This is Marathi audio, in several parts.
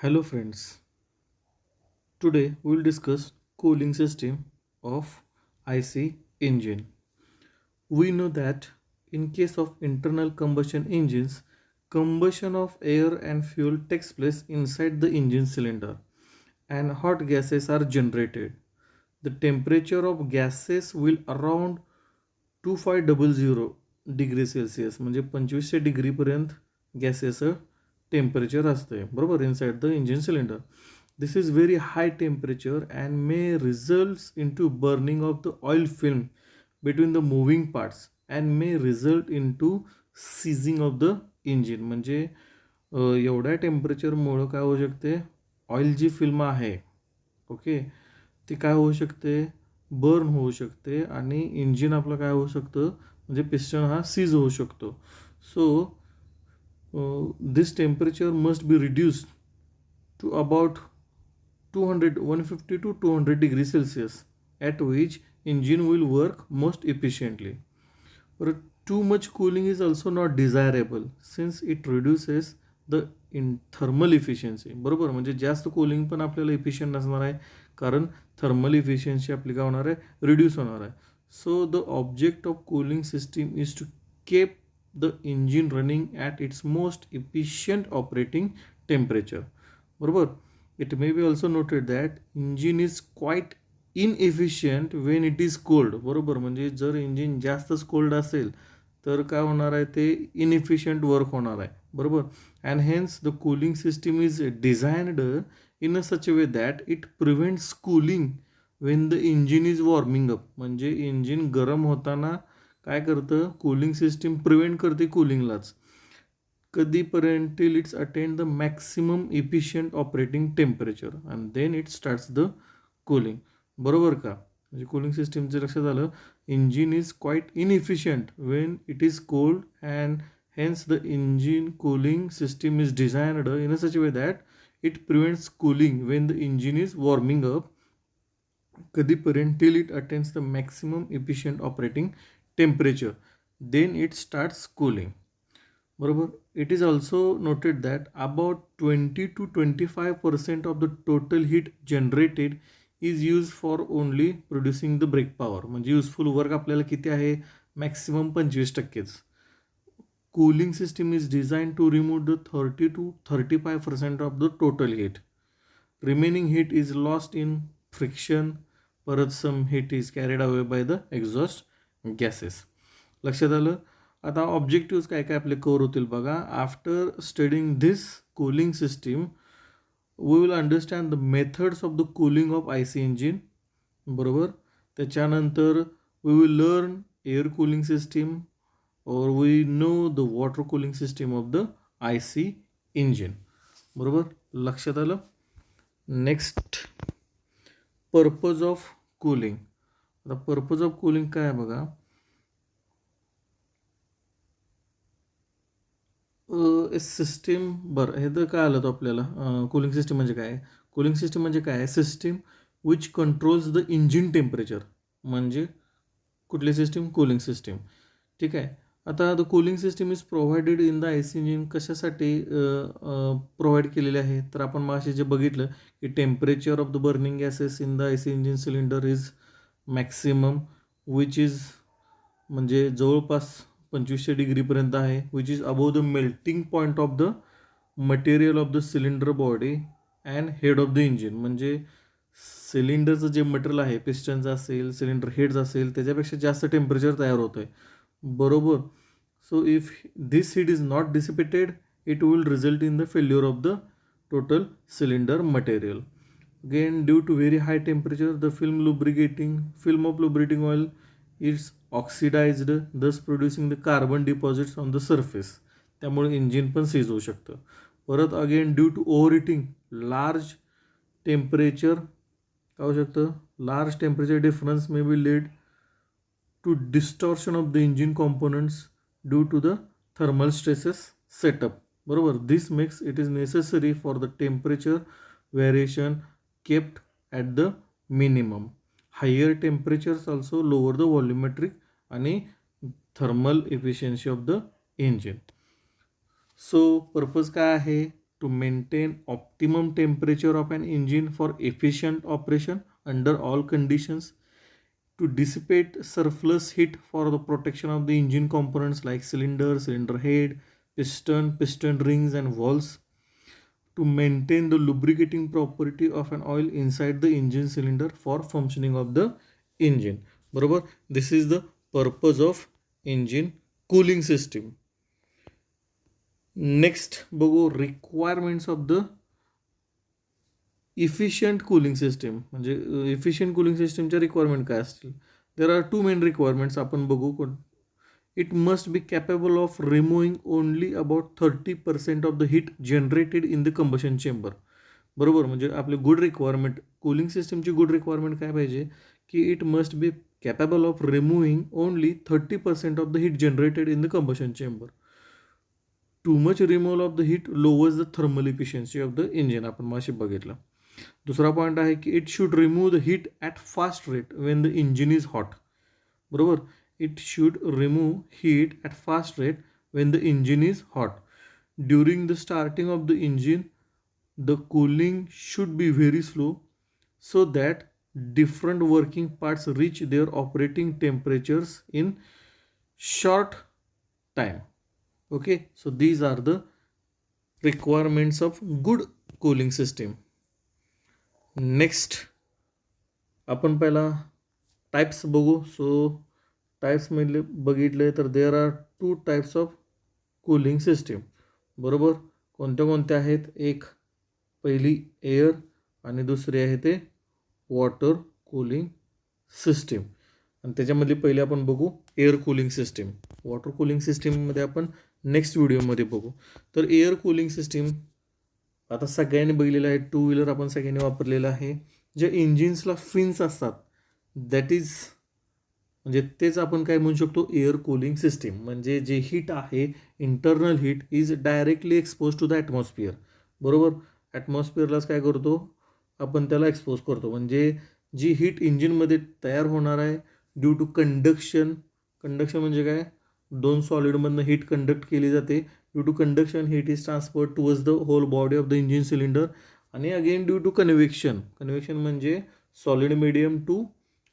Hello friends. Today we will discuss cooling system of IC engine. We know that in case of internal combustion engines, combustion of air and fuel takes place inside the engine cylinder and hot gases are generated. The temperature of gases will around 2500 degree Celsius म्हणजे 2500 डिग्रीपर्यंत गॅसेचं टेम्परेचर असते बरोबर inside the engine cylinder. This is very high temperature and may results in to burning of the oil film between the moving parts and may result in to seizing of the engine. म्हणजे एवढ्या टेम्परेचरमुळं काय होऊ शकते, ऑइल जी फिल्म आहे ओके ती काय होऊ शकते, बर्न होऊ शकते आणि इंजिन आपलं काय होऊ शकतं म्हणजे पिस्टन हा सीज होऊ शकतो. So this temperature must be reduced to about 150 to 200 degrees Celsius at which engine will work most efficiently. But too much cooling is also not desirable since it reduces the in thermal efficiency. बरोबर म्हणजे जास्त कूलिंग पण आपल्याला इफिशियंट नसणार आहे कारण थर्मल इफिशियन्सी आपली काय होणार आहे, रिड्यूस होणार आहे. So the object of cooling system is to keep the engine running at its most efficient operating temperature. बरोबर. It may be also noted that engine is quite inefficient when it is cold. बरोबर म्हणजे जर इंजिन जास्तच कोल्ड असेल तर काय होणार आहे, ते इनइफिशियंट वर्क होणार आहे बरोबर. And hence the cooling system is designed in a such way that it prevents cooling when the engine is warming up. म्हणजे इंजिन गरम होताना काय करतं, कूलिंग सिस्टीम प्रिव्हेंट करते कूलिंगलाच. कधीपर्यंत till its attend the maximum efficient operating temperature and then it starts the cooling. बरोबर का. म्हणजे कूलिंग सिस्टीमचं लक्षात आलं, engine is quite inefficient when it is cold and hence the engine cooling system is designed in a such way that it prevents cooling when the engine is warming up. कधीपर्यंत till it attends the maximum efficient operating temperature then it starts cooling. बरोबर. It is also noted that about 20 to 25% of the total heat generated is use for only producing the brake power. म्हणजे युजफुल वर्क आपल्याला किती आहे, maximum 25%. Cooling system is design to remove the 30 to 35% of the total heat. Remaining heat is lost in friction. परत some heat is carried away by the exhaust gases. लक्षात आलं. आता ऑब्जेक्टिव्ह काय काय आपले कव्हर होतील बघा. After studying this cooling system we will understand the methods of the cooling of I C engine. बरोबर. त्याच्यानंतर we will learn air cooling system और we know the water cooling system of the I C engine. बरोबर. लक्षात आलं. Next purpose of cooling. आता पर्पज ऑफ कूलिंग काय आहे बघा. सिस्टीम बरं हे तर काय आलं तर आपल्याला कूलिंग सिस्टीम म्हणजे काय. कूलिंग सिस्टीम म्हणजे काय, system which controls the engine temperature. म्हणजे कुठली सिस्टीम, कूलिंग सिस्टीम. ठीक आहे. आता the cooling system is provided in the I C engine. कशासाठी प्रोव्हाइड केलेले आहे तर आपण मागे जे बघितलं की temperature of the burning gases in the I C engine cylinder is maximum which is म्हणजे जवळपास 2500 डिग्रीपर्यंत आहे, which is above the melting point of the material of the cylinder body and head of the engine. म्हणजे सिलेंडरचं जे मटेरियल आहे, पिस्टनचं असेल, सिलेंडर हेड्स असेल, त्याच्यापेक्षा जास्त टेम्परेचर तयार होतं आहे. बरोबर. So if this heat is not dissipated it will result in the failure of the total cylinder material. Again, due to very high temperature, the film of lubricating oil is oxidized, thus producing the carbon deposits on the surface. त्यामुळे इंजिन पण सीज होऊ शकतं. परत again due to over large temperature काय होऊ शकतं, large temperature difference may be lead to distortion of the engine components due to the thermal stresses set up. बरोबर. This makes it is necessary for the temperature variation kept at the minimum. Higher temperatures also lower the volumetric आणि thermal efficiency of the engine. So purpose काय आहे, to maintain optimum temperature of an engine for efficient operation under all conditions, to dissipate surplus heat for the protection of the engine components like cylinder, cylinder head, piston rings and valves, to maintain the lubricating property of an oil inside the engine cylinder for functioning of the engine. बरोबर, this is the purpose of engine cooling system. Next बघू requirements of the efficient cooling system. म्हणजे efficient cooling systemच्या रिक्वायरमेंट काय असतील. There are two main requirements आपण बघू. It must be capable of removing only about 30% of the heat generated in the combustion chamber. बरोबर, म्हणजे आपले गुड रिक्वायरमेंट कूलिंग सिस्टमची गुड रिक्वायरमेंट काय पाहिजे की it must be capable of removing only 30% of the heat generated in the combustion chamber. Too much removal of the heat louvers the thermal efficiency of the engine, आपण माशी बघितलं. दुसरा पॉईंट आहे की it should remove the heat at fast rate Wien the engine is hot. बरोबर, it should remove heat at fast rate when the engine is hot. During the starting of the engine, the cooling should be very slow so that different working parts reach their operating temperatures in short time. Okay, so these are the requirements of good cooling system. Next, आपण पहिला टाइप्स बघू. सो टाइप्समधले बघितले तर there are two types of cooling system. बरोबर, कोणत्या कोणत्या आहेत. एक पहिली एअर आणि दुसरी आहे ते वॉटर कूलिंग सिस्टीम. आणि त्याच्यामधली पहिली आपण बघू air cooling system. Water cooling सिस्टीममध्ये आपण नेक्स्ट व्हिडिओमध्ये बघू. तर एअर कूलिंग सिस्टीम आता सगळ्यांनी बघितलेलं आहे. टू व्हीलर आपण सगळ्यांनी वापरलेलं आहे. जे इंजिन्सला फिन्स असतात दॅट इज म्हणजे तेच आपण काय म्हणू शकतो एअर कूलिंग सिस्टीम. म्हणजे जे हीट आहे internal heat is directly expose to the atmosphere. बरोबर, ॲटमॉस्फिअरलाच काय करतो आपण त्याला एक्सपोज करतो. म्हणजे जी हीट इंजिनमध्ये तयार होणार आहे ड्यू टू कंडक्शन. कंडक्शन म्हणजे काय, दोन सॉलिडमधनं हीट कंडक्ट केली जाते. Due to conduction heat is transferred towards the whole body of the engine cylinder. आणि again due to convection. Convection म्हणजे सॉलिड मीडियम टू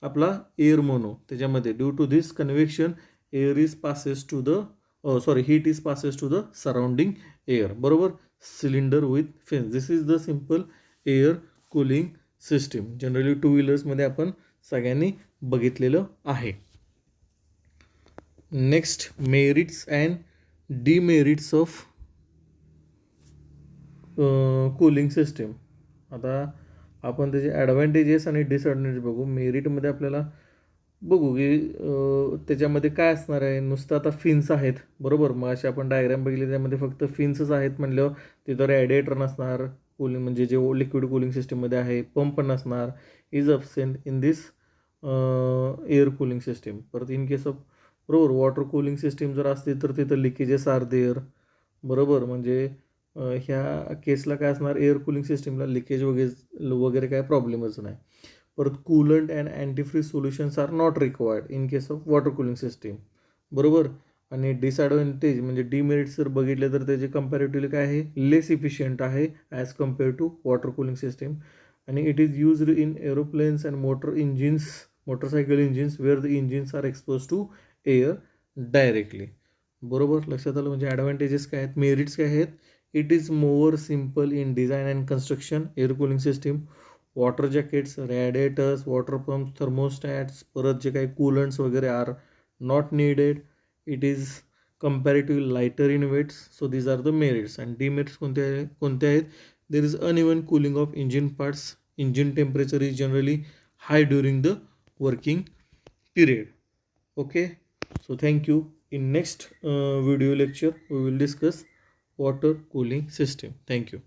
आपला एअर म्हणू. त्याच्यामध्ये due to this convection air is passes to the heat is passes to the surrounding air. बरोबर, cylinder with fins. This is the simple air cooling system. Generally two व्हीलर्समध्ये आपण सगळ्यांनी बघितलेलं आहे. Next, merits and demerits of cooling system. आता आपण त्याचे ॲडव्हान्टेजेस आणि डिसॲडव्हान्टेज बघू. मेरिटमध्ये आपल्याला बघू की त्याच्यामध्ये काय असणार आहे. नुसतं आता फिन्स आहेत. बरोबर, मग असे आपण डायग्राम बघितले त्यामध्ये फक्त फिन्सच आहेत म्हणल्यावर तिथं रेडिएटर नसणार. कूलिंग म्हणजे जे लिक्विड कूलिंग सिस्टीममध्ये आहे पंप नसणार. Is absent in this air cooling system. परत इन केस ऑफ बरोबर वॉटर कूलिंग सिस्टीम जर असते तर तिथं लिकेजेस आर देअर. बरोबर, म्हणजे ह्या केसला काय असणार एअर कूलिंग सिस्टीमला लिकेज वगैरे काय प्रॉब्लेमच नाही. परत coolant and antifreeze solutions are not required in case of water cooling system. बरोबर, आणि डिसॲडव्हान्टेज म्हणजे डिमेरिट्स जर बघितले तर त्याचे कम्पॅरेटिव्हली काय आहे लेस इफिशियंट आहे as compare to water cooling system. आणि it is used in aeroplanes and motorcycle engines where the engines are expose to air directly. बरोबर, लक्षात आलं. म्हणजे ॲडव्हान्टेजेस काय आहेत, मेरिट्स काय आहेत. It is more simple in design and construction air cooling system. Water jackets, radiators, water pumps, thermostats, परत जे काही कूलंट्स वगैरे are not needed. It is comparatively lighter in weights. So these are the merits. And demerits कोणते आहेत. There is uneven cooling of engine parts. Engine temperature is generally high during the working period. Okay, so thank you. In next video lecture we will discuss water cooling system. Thank you.